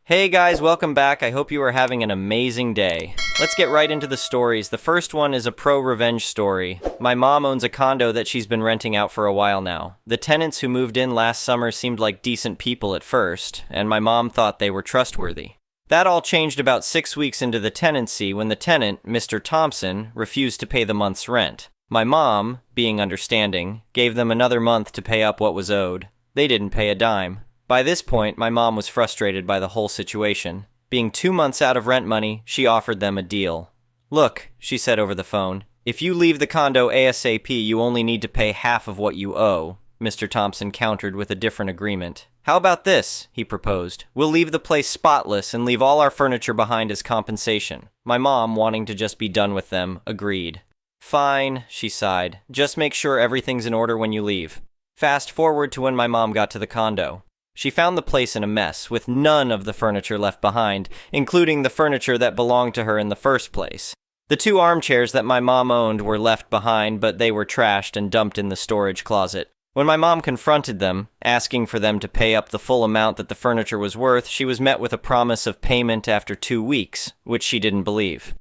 Hey guys, welcome back. I hope you are having an amazing day. Let's get right into the stories. The first one is a pro-revenge story. My mom owns a condo that she's been renting out for a while now. The tenants who moved in last summer seemed like decent people at first, and my mom thought they were trustworthy. That all changed about 6 weeks into the tenancy when the tenant, Mr. Thompson, refused to pay the month's rent. My mom, being understanding, gave them another month to pay up what was owed. They didn't pay a dime. By this point, my mom was frustrated by the whole situation. Being 2 months out of rent money, she offered them a deal. "Look," she said over the phone, "if you leave the condo ASAP, you only need to pay half of what you owe." Mr. Thompson countered with a different agreement. "How about this?" he proposed. "We'll leave the place spotless and leave all our furniture behind as compensation." My mom, wanting to just be done with them, agreed. "Fine," she sighed. "Just make sure everything's in order when you leave." Fast forward to when my mom got to the condo. She found the place in a mess, with none of the furniture left behind, including the furniture that belonged to her in the first place. The 2 armchairs that my mom owned were left behind, but they were trashed and dumped in the storage closet. When my mom confronted them, asking for them to pay up the full amount that the furniture was worth, she was met with a promise of payment after 2 weeks, which she didn't believe.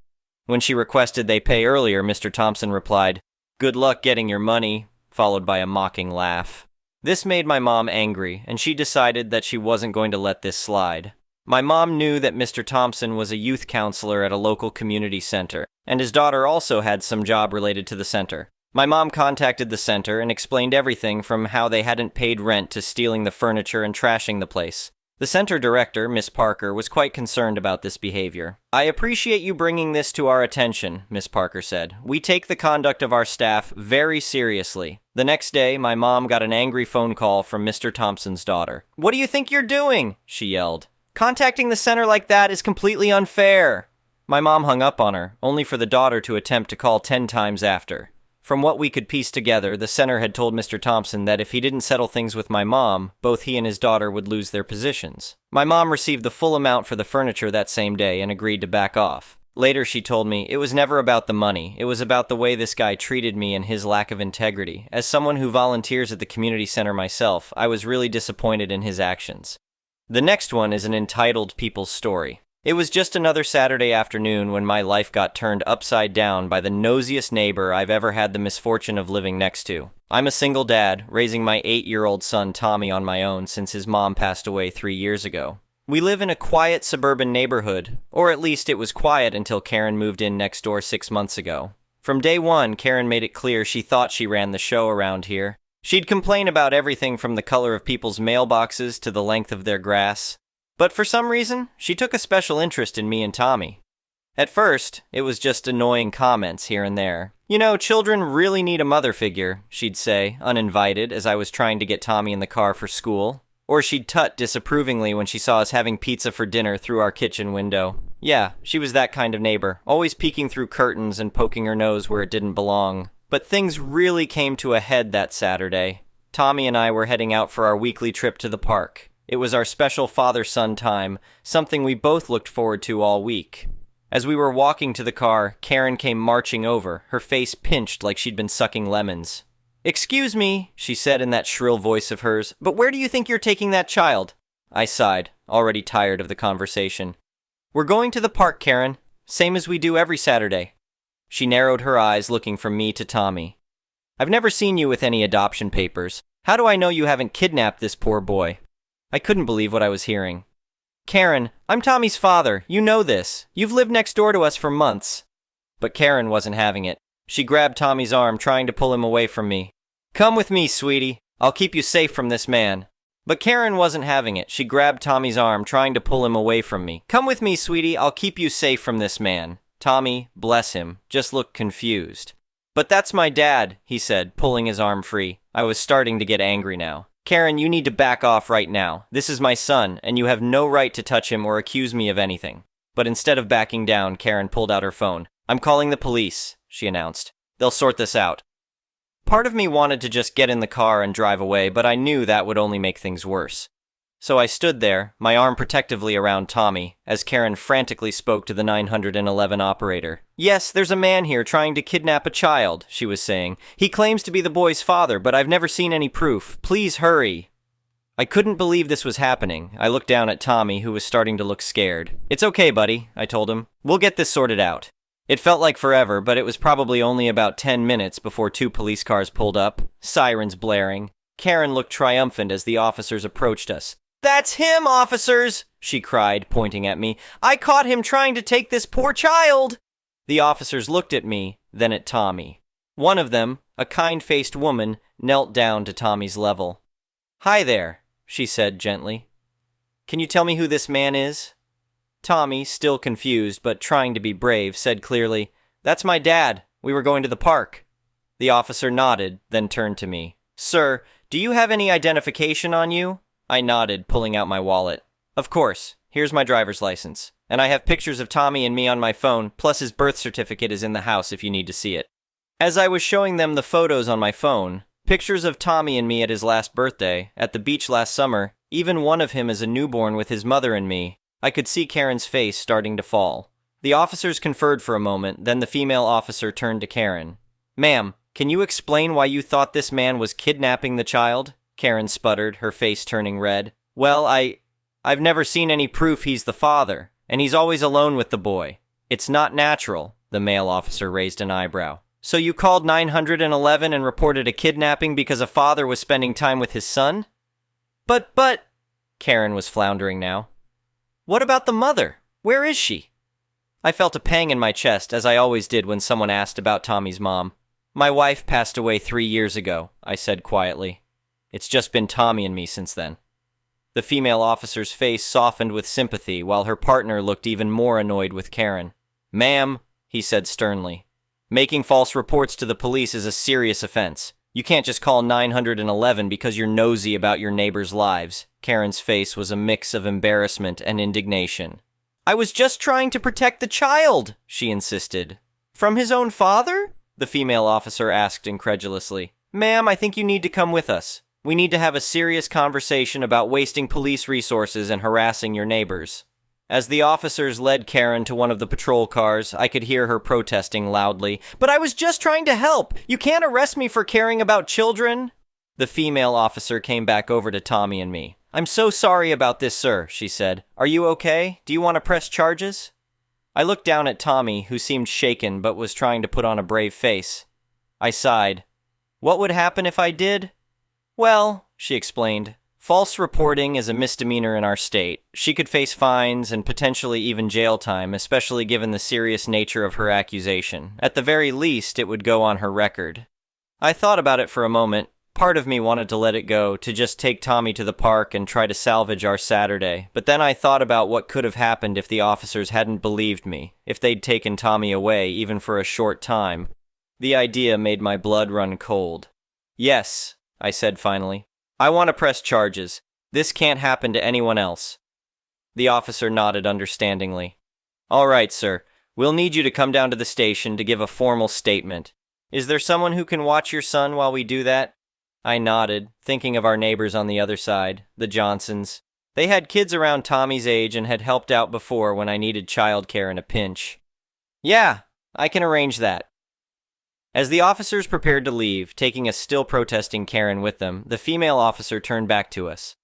When she requested they pay earlier, Mr. Thompson replied, "Good luck getting your money," followed by a mocking laugh. This made my mom angry, and she decided that she wasn't going to let this slide. My mom knew that Mr. Thompson was a youth counselor at a local community center, and his daughter also had some job related to the center. My mom contacted the center and explained everything from how they hadn't paid rent to stealing the furniture and trashing the place. The center director, Miss Parker, was quite concerned about this behavior. "I appreciate you bringing this to our attention," Miss Parker said. "We take the conduct of our staff very seriously." The next day, my mom got an angry phone call from Mr. Thompson's daughter. "What do you think you're doing?" she yelled. "Contacting the center like that is completely unfair." My mom hung up on her, only for the daughter to attempt to call 10 times after. From what we could piece together, the center had told Mr. Thompson that if he didn't settle things with my mom, both he and his daughter would lose their positions. My mom received the full amount for the furniture that same day and agreed to back off. Later, she told me, "It was never about the money. It was about the way this guy treated me and his lack of integrity. As someone who volunteers at the community center myself, I was really disappointed in his actions." The next one is an entitled people's story. It was just another Saturday afternoon when my life got turned upside down by the nosiest neighbor I've ever had the misfortune of living next to. I'm a single dad, raising my 8-year-old son Tommy on my own since his mom passed away 3 years ago. We live in a quiet suburban neighborhood, or at least it was quiet until Karen moved in next door 6 months ago. From day one, Karen made it clear she thought she ran the show around here. She'd complain about everything from the color of people's mailboxes to the length of their grass. But for some reason, she took a special interest in me and Tommy. At first, it was just annoying comments here and there. "You know, children really need a mother figure," she'd say, uninvited, as I was trying to get Tommy in the car for school. Or she'd tut disapprovingly when she saw us having pizza for dinner through our kitchen window. Yeah, she was that kind of neighbor, always peeking through curtains and poking her nose where it didn't belong. But things really came to a head that Saturday. Tommy and I were heading out for our weekly trip to the park. It was our special father-son time, something we both looked forward to all week. As we were walking to the car, Karen came marching over, her face pinched like she'd been sucking lemons. "Excuse me," she said in that shrill voice of hers, "but where do you think you're taking that child?" I sighed, already tired of the conversation. "We're going to the park, Karen, same as we do every Saturday." She narrowed her eyes, looking from me to Tommy. "I've never seen you with any adoption papers. How do I know you haven't kidnapped this poor boy?" I couldn't believe what I was hearing. "Karen, I'm Tommy's father. You know this. You've lived next door to us for months." But Karen wasn't having it. She grabbed Tommy's arm, trying to pull him away from me. "Come with me, sweetie. I'll keep you safe from this man." But Karen wasn't having it. She grabbed Tommy's arm, trying to pull him away from me. "Come with me, sweetie. I'll keep you safe from this man." Tommy, bless him, just looked confused. "But that's my dad," he said, pulling his arm free. I was starting to get angry now. "Karen, you need to back off right now. This is my son, and you have no right to touch him or accuse me of anything." But instead of backing down, Karen pulled out her phone. "I'm calling the police," she announced. "They'll sort this out." Part of me wanted to just get in the car and drive away, but I knew that would only make things worse. So I stood there, my arm protectively around Tommy, as Karen frantically spoke to the 911 operator. "Yes, there's a man here trying to kidnap a child," she was saying. "He claims to be the boy's father, but I've never seen any proof. Please hurry." I couldn't believe this was happening. I looked down at Tommy, who was starting to look scared. "It's okay, buddy," I told him. "We'll get this sorted out." It felt like forever, but it was probably only about 10 minutes before 2 police cars pulled up, sirens blaring. Karen looked triumphant as the officers approached us. "That's him, officers!" she cried, pointing at me. "I caught him trying to take this poor child!" The officers looked at me, then at Tommy. One of them, a kind-faced woman, knelt down to Tommy's level. "Hi there," she said gently. "Can you tell me who this man is?" Tommy, still confused but trying to be brave, said clearly, "That's my dad. We were going to the park." The officer nodded, then turned to me. "Sir, do you have any identification on you?" I nodded, pulling out my wallet. "Of course. Here's my driver's license. And I have pictures of Tommy and me on my phone, plus his birth certificate is in the house if you need to see it." As I was showing them the photos on my phone, pictures of Tommy and me at his last birthday, at the beach last summer, even one of him as a newborn with his mother and me, I could see Karen's face starting to fall. The officers conferred for a moment, then the female officer turned to Karen. "Ma'am, can you explain why you thought this man was kidnapping the child?" Karen sputtered, her face turning red. "Well, I've never seen any proof he's the father, and he's always alone with the boy. It's not natural." The male officer raised an eyebrow. "So you called 911 and reported a kidnapping because a father was spending time with his son?" But, Karen was floundering now. "What about the mother? Where is she?" I felt a pang in my chest, as I always did when someone asked about Tommy's mom. "My wife passed away 3 years ago," I said quietly. "It's just been Tommy and me since then." The female officer's face softened with sympathy, while her partner looked even more annoyed with Karen. "Ma'am," he said sternly, "making false reports to the police is a serious offense. You can't just call 911 because you're nosy about your neighbors' lives." Karen's face was a mix of embarrassment and indignation. "I was just trying to protect the child," she insisted. "From his own father?" the female officer asked incredulously. "Ma'am, I think you need to come with us. We need to have a serious conversation about wasting police resources and harassing your neighbors." As the officers led Karen to one of the patrol cars, I could hear her protesting loudly. "But I was just trying to help! You can't arrest me for caring about children!" The female officer came back over to Tommy and me. "I'm so sorry about this, sir," she said. "Are you okay? Do you want to press charges?" I looked down at Tommy, who seemed shaken but was trying to put on a brave face. I sighed. "What would happen if I did?" "Well," she explained, "false reporting is a misdemeanor in our state. She could face fines and potentially even jail time, especially given the serious nature of her accusation. At the very least, it would go on her record." I thought about it for a moment. Part of me wanted to let it go, to just take Tommy to the park and try to salvage our Saturday. But then I thought about what could have happened if the officers hadn't believed me, if they'd taken Tommy away, even for a short time. The idea made my blood run cold. "Yes," I said finally. "I want to press charges. This can't happen to anyone else." The officer nodded understandingly. "All right, sir. We'll need you to come down to the station to give a formal statement. Is there someone who can watch your son while we do that?" I nodded, thinking of our neighbors on the other side, the Johnsons. They had kids around Tommy's age and had helped out before when I needed childcare in a pinch. "Yeah, I can arrange that." As the officers prepared to leave, taking a still protesting Karen with them, the female officer turned back to us.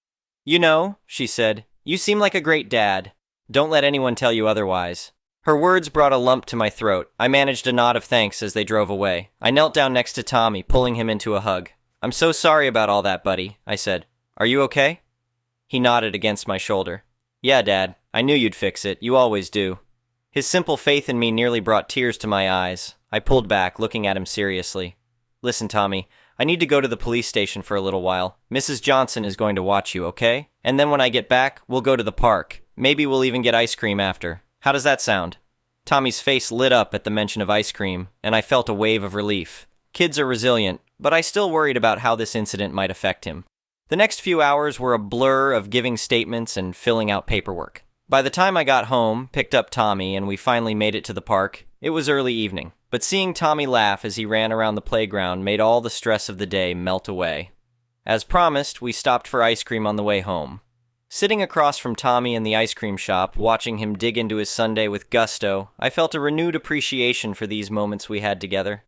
"You know," she said, "you seem like a great dad. Don't let anyone tell you otherwise." Her words brought a lump to my throat. I managed a nod of thanks as they drove away. I knelt down next to Tommy, pulling him into a hug. "I'm so sorry about all that, buddy," I said. "Are you okay?" He nodded against my shoulder. "Yeah, Dad. I knew you'd fix it. You always do." His simple faith in me nearly brought tears to my eyes. I pulled back, looking at him seriously. "Listen, Tommy, I need to go to the police station for a little while. Mrs. Johnson is going to watch you, okay? And then when I get back, we'll go to the park. Maybe we'll even get ice cream after. How does that sound?" Tommy's face lit up at the mention of ice cream, and I felt a wave of relief. Kids are resilient, but I still worried about how this incident might affect him. The next few hours were a blur of giving statements and filling out paperwork. By the time I got home, picked up Tommy, and we finally made it to the park, it was early evening. But seeing Tommy laugh as he ran around the playground made all the stress of the day melt away. As promised, we stopped for ice cream on the way home. Sitting across from Tommy in the ice cream shop, watching him dig into his sundae with gusto, I felt a renewed appreciation for these moments we had together.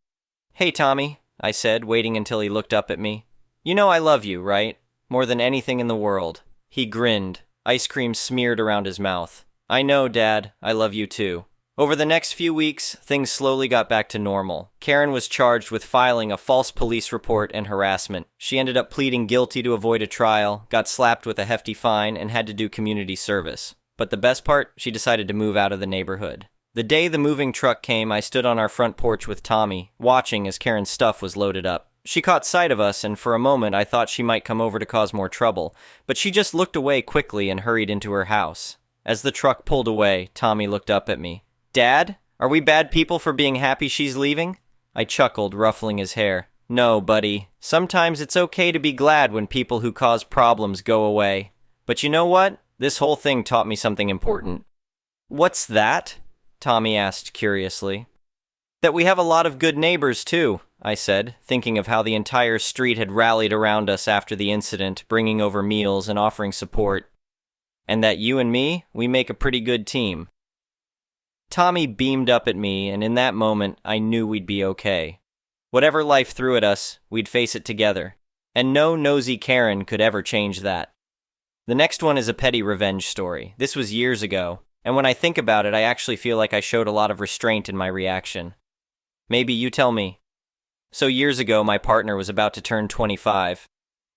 "Hey, Tommy," I said, waiting until he looked up at me. "You know I love you, right? more than anything in the world. He grinned, ice cream smeared around his mouth. I know, Dad. I love you too. Over the next few weeks, things slowly got back to normal. Karen was charged with filing a false police report and harassment. She ended up pleading guilty to avoid a trial, got slapped with a hefty fine, and had to do community service. But the best part, she decided to move out of the neighborhood. The day the moving truck came, I stood on our front porch with Tommy, watching as Karen's stuff was loaded up. She caught sight of us, and for a moment I thought she might come over to cause more trouble, but she just looked away quickly and hurried into her house. As the truck pulled away, Tommy looked up at me. Dad, are we bad people for being happy she's leaving? I chuckled, ruffling his hair. No, buddy. Sometimes it's okay to be glad when people who cause problems go away. But you know what? This whole thing taught me something important. What's that? Tommy asked curiously. That we have a lot of good neighbors, too, I said, thinking of how the entire street had rallied around us after the incident, bringing over meals and offering support. And that you and me, we make a pretty good team. Tommy beamed up at me, and in that moment, I knew we'd be okay. Whatever life threw at us, we'd face it together. And no nosy Karen could ever change that. The next one is a petty revenge story. This was years ago, and when I think about it, I actually feel like I showed a lot of restraint in my reaction. Maybe you tell me. So years ago, my partner was about to turn 25.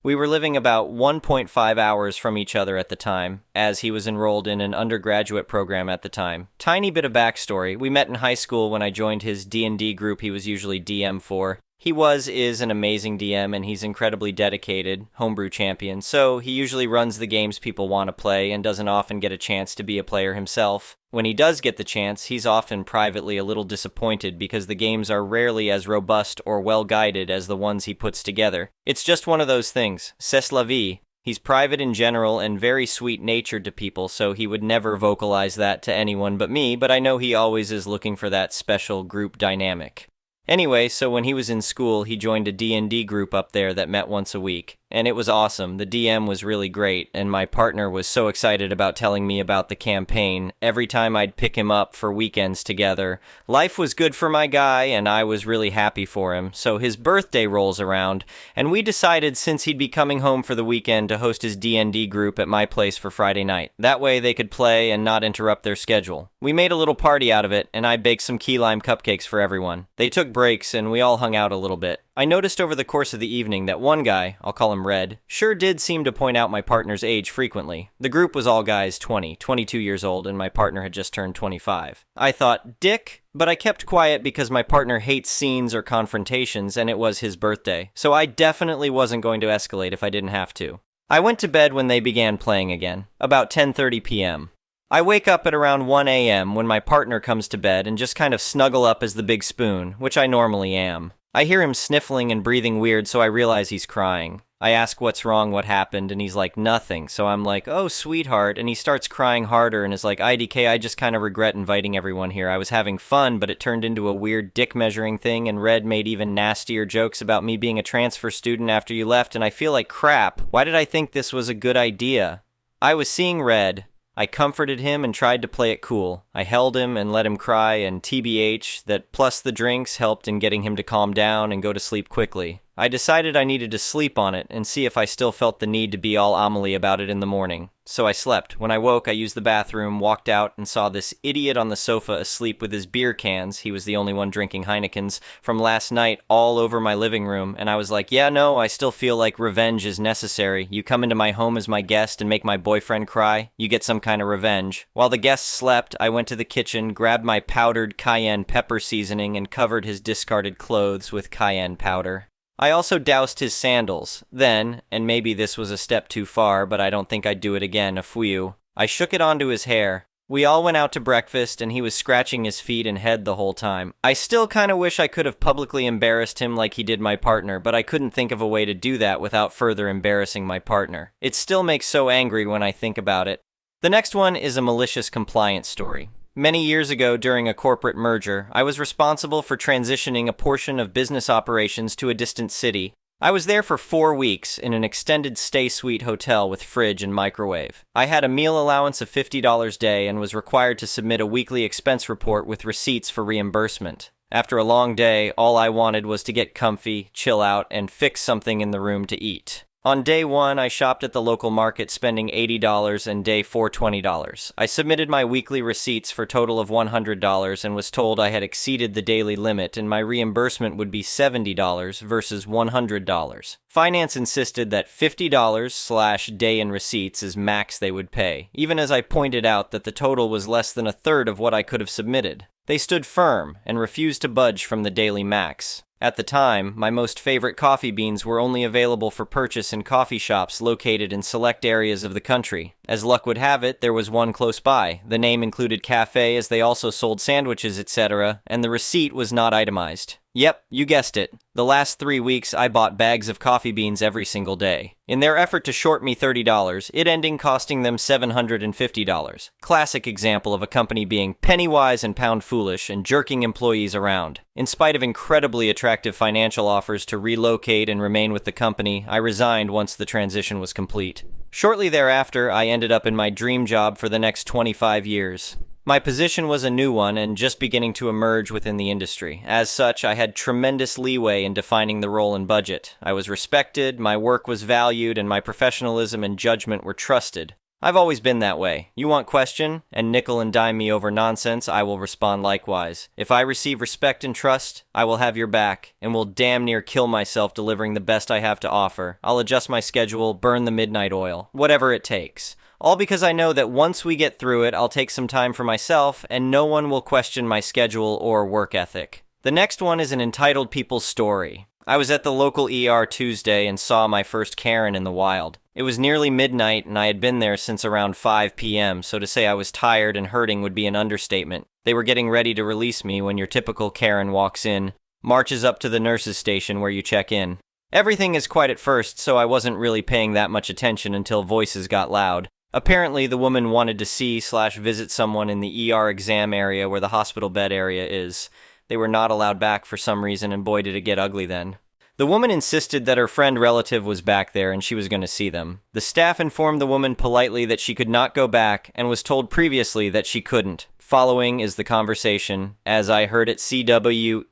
We were living about 1.5 hours from each other at the time, as he was enrolled in an undergraduate program at the time. Tiny bit of backstory, we met in high school when I joined his D&D group he was usually DM for. He is an amazing DM, and he's incredibly dedicated, homebrew champion, so he usually runs the games people want to play and doesn't often get a chance to be a player himself. When he does get the chance, he's often privately a little disappointed because the games are rarely as robust or well-guided as the ones he puts together. It's just one of those things. C'est la vie. He's private in general and very sweet-natured to people, so he would never vocalize that to anyone but me, but I know he always is looking for that special group dynamic. Anyway, so when he was in school, he joined a D&D group up there that met once a week. And it was awesome. The DM was really great, and my partner was so excited about telling me about the campaign. Every time I'd pick him up for weekends together. Life was good for my guy, and I was really happy for him. So his birthday rolls around, and we decided since he'd be coming home for the weekend to host his D&D group at my place for Friday night. That way they could play and not interrupt their schedule. We made a little party out of it, and I baked some key lime cupcakes for everyone. They took breaks, and we all hung out a little bit. I noticed over the course of the evening that one guy, I'll call him Red, sure did seem to point out my partner's age frequently. The group was all guys 22 years old, and my partner had just turned 25. I thought, dick, but I kept quiet because my partner hates scenes or confrontations, and it was his birthday, so I definitely wasn't going to escalate if I didn't have to. I went to bed when they began playing again, about 10:30 p.m. I wake up at around 1 a.m. when my partner comes to bed and just kind of snuggle up as the big spoon, which I normally am. I hear him sniffling and breathing weird, so I realize he's crying. I ask what's wrong, what happened, and he's like, nothing. So I'm like, oh, sweetheart, and he starts crying harder and is like, IDK, I just kind of regret inviting everyone here. I was having fun, but it turned into a weird dick measuring thing, and Red made even nastier jokes about me being a transfer student after you left, and I feel like crap. Why did I think this was a good idea? I was seeing Red. I comforted him and tried to play it cool. I held him and let him cry, and TBH, that plus the drinks helped in getting him to calm down and go to sleep quickly. I decided I needed to sleep on it and see if I still felt the need to be all Amelie about it in the morning. So I slept. When I woke, I used the bathroom, walked out, and saw this idiot on the sofa asleep with his beer cans, he was the only one drinking Heinekens, from last night all over my living room, and I was like, yeah, no, I still feel like revenge is necessary. You come into my home as my guest and make my boyfriend cry, you get some kind of revenge. While the guests slept, I went to the kitchen, grabbed my powdered cayenne pepper seasoning, and covered his discarded clothes with cayenne powder. I also doused his sandals. Then, and maybe this was a step too far, but I don't think I'd do it again, a few, I shook it onto his hair. We all went out to breakfast, and he was scratching his feet and head the whole time. I still kinda wish I could have publicly embarrassed him like he did my partner, but I couldn't think of a way to do that without further embarrassing my partner. It still makes so angry when I think about it. The next one is a malicious compliance story. Many years ago, during a corporate merger, I was responsible for transitioning a portion of business operations to a distant city. I was there for 4 weeks in an extended stay suite hotel with fridge and microwave. I had a meal allowance of $50 a day and was required to submit a weekly expense report with receipts for reimbursement. After a long day, all I wanted was to get comfy, chill out, and fix something in the room to eat. On day 1, I shopped at the local market spending $80 and day 4 $20. I submitted my weekly receipts for a total of $100 and was told I had exceeded the daily limit and my reimbursement would be $70 versus $100. Finance insisted that $50/day in receipts is max they would pay, even as I pointed out that the total was less than a third of what I could have submitted. They stood firm and refused to budge from the daily max. At the time, my most favorite coffee beans were only available for purchase in coffee shops located in select areas of the country. As luck would have it, there was one close by. The name included cafe as they also sold sandwiches, etc., and the receipt was not itemized. Yep, you guessed it. The last 3 weeks, I bought bags of coffee beans every single day. In their effort to short me $30, it ending costing them $750. Classic example of a company being penny-wise and pound-foolish and jerking employees around. In spite of incredibly attractive financial offers to relocate and remain with the company, I resigned once the transition was complete. Shortly thereafter, I ended up in my dream job for the next 25 years. My position was a new one and just beginning to emerge within the industry. As such, I had tremendous leeway in defining the role and budget. I was respected, my work was valued, and my professionalism and judgment were trusted. I've always been that way. You want question, and nickel and dime me over nonsense, I will respond likewise. If I receive respect and trust, I will have your back, and will damn near kill myself delivering the best I have to offer. I'll adjust my schedule, burn the midnight oil, whatever it takes. All because I know that once we get through it, I'll take some time for myself, and no one will question my schedule or work ethic. The next one is an entitled people's story. I was at the local ER Tuesday and saw my first Karen in the wild. It was nearly midnight, and I had been there since around 5 p.m., so to say I was tired and hurting would be an understatement. They were getting ready to release me when your typical Karen walks in, marches up to the nurse's station where you check in. Everything is quiet at first, so I wasn't really paying that much attention until voices got loud. Apparently, the woman wanted to see/visit someone in the ER exam area where the hospital bed area is. They were not allowed back for some reason, and boy did it get ugly then. The woman insisted that her friend relative was back there and she was going to see them. The staff informed the woman politely that she could not go back and was told previously that she couldn't. Following is the conversation, as I heard it: CW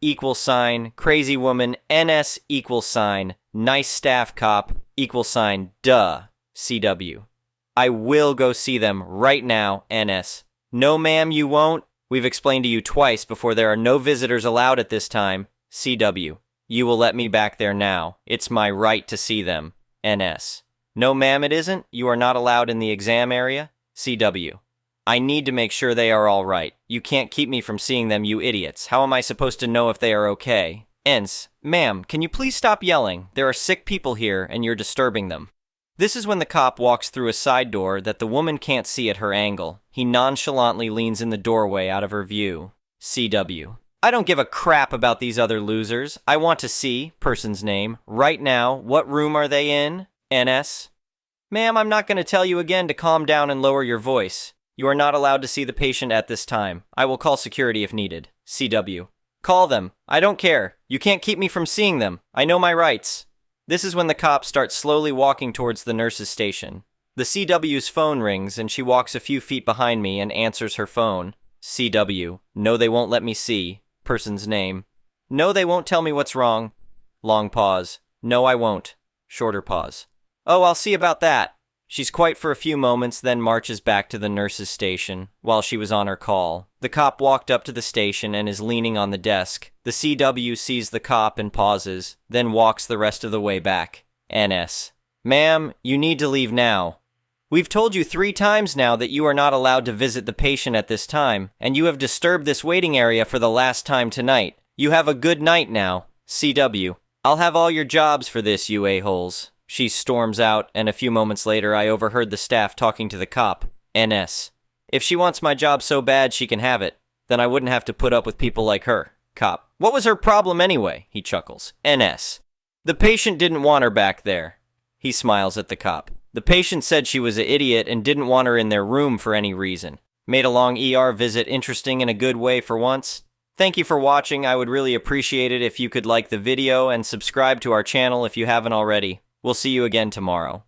= crazy woman, NS = nice staff cop = duh, CW. I will go see them right now, NS. No ma'am, you won't. We've explained to you twice before there are no visitors allowed at this time, CW. You will let me back there now. It's my right to see them, NS. No ma'am, it isn't. You are not allowed in the exam area, CW. I need to make sure they are all right. You can't keep me from seeing them, you idiots. How am I supposed to know if they are okay? ENS. Ma'am, can you please stop yelling? There are sick people here and you're disturbing them. This is when the cop walks through a side door that the woman can't see at her angle. He nonchalantly leans in the doorway out of her view. CW. I don't give a crap about these other losers. I want to see, person's name, right now. What room are they in? NS. Ma'am, I'm not going to tell you again to calm down and lower your voice. You are not allowed to see the patient at this time. I will call security if needed. CW. Call them. I don't care. You can't keep me from seeing them. I know my rights. This is when the cop starts slowly walking towards the nurse's station. The CW's phone rings and she walks a few feet behind me and answers her phone. CW. No, they won't let me see. Person's name. No, they won't tell me what's wrong. Long pause. No, I won't. Shorter pause. Oh, I'll see about that. She's quiet for a few moments, then marches back to the nurse's station while she was on her call. The cop walked up to the station and is leaning on the desk. The CW sees the cop and pauses, then walks the rest of the way back. NS. Ma'am, you need to leave now. We've told you 3 times now that you are not allowed to visit the patient at this time, and you have disturbed this waiting area for the last time tonight. You have a good night now. CW. I'll have all your jobs for this, you a-holes. She storms out, and a few moments later I overheard the staff talking to the cop. NS. If she wants my job so bad she can have it, then I wouldn't have to put up with people like her. Cop. What was her problem anyway? He chuckles. NS. The patient didn't want her back there. He smiles at the cop. The patient said she was an idiot and didn't want her in their room for any reason. Made a long ER visit interesting in a good way for once. Thank you for watching. I would really appreciate it if you could like the video and subscribe to our channel if you haven't already. We'll see you again tomorrow.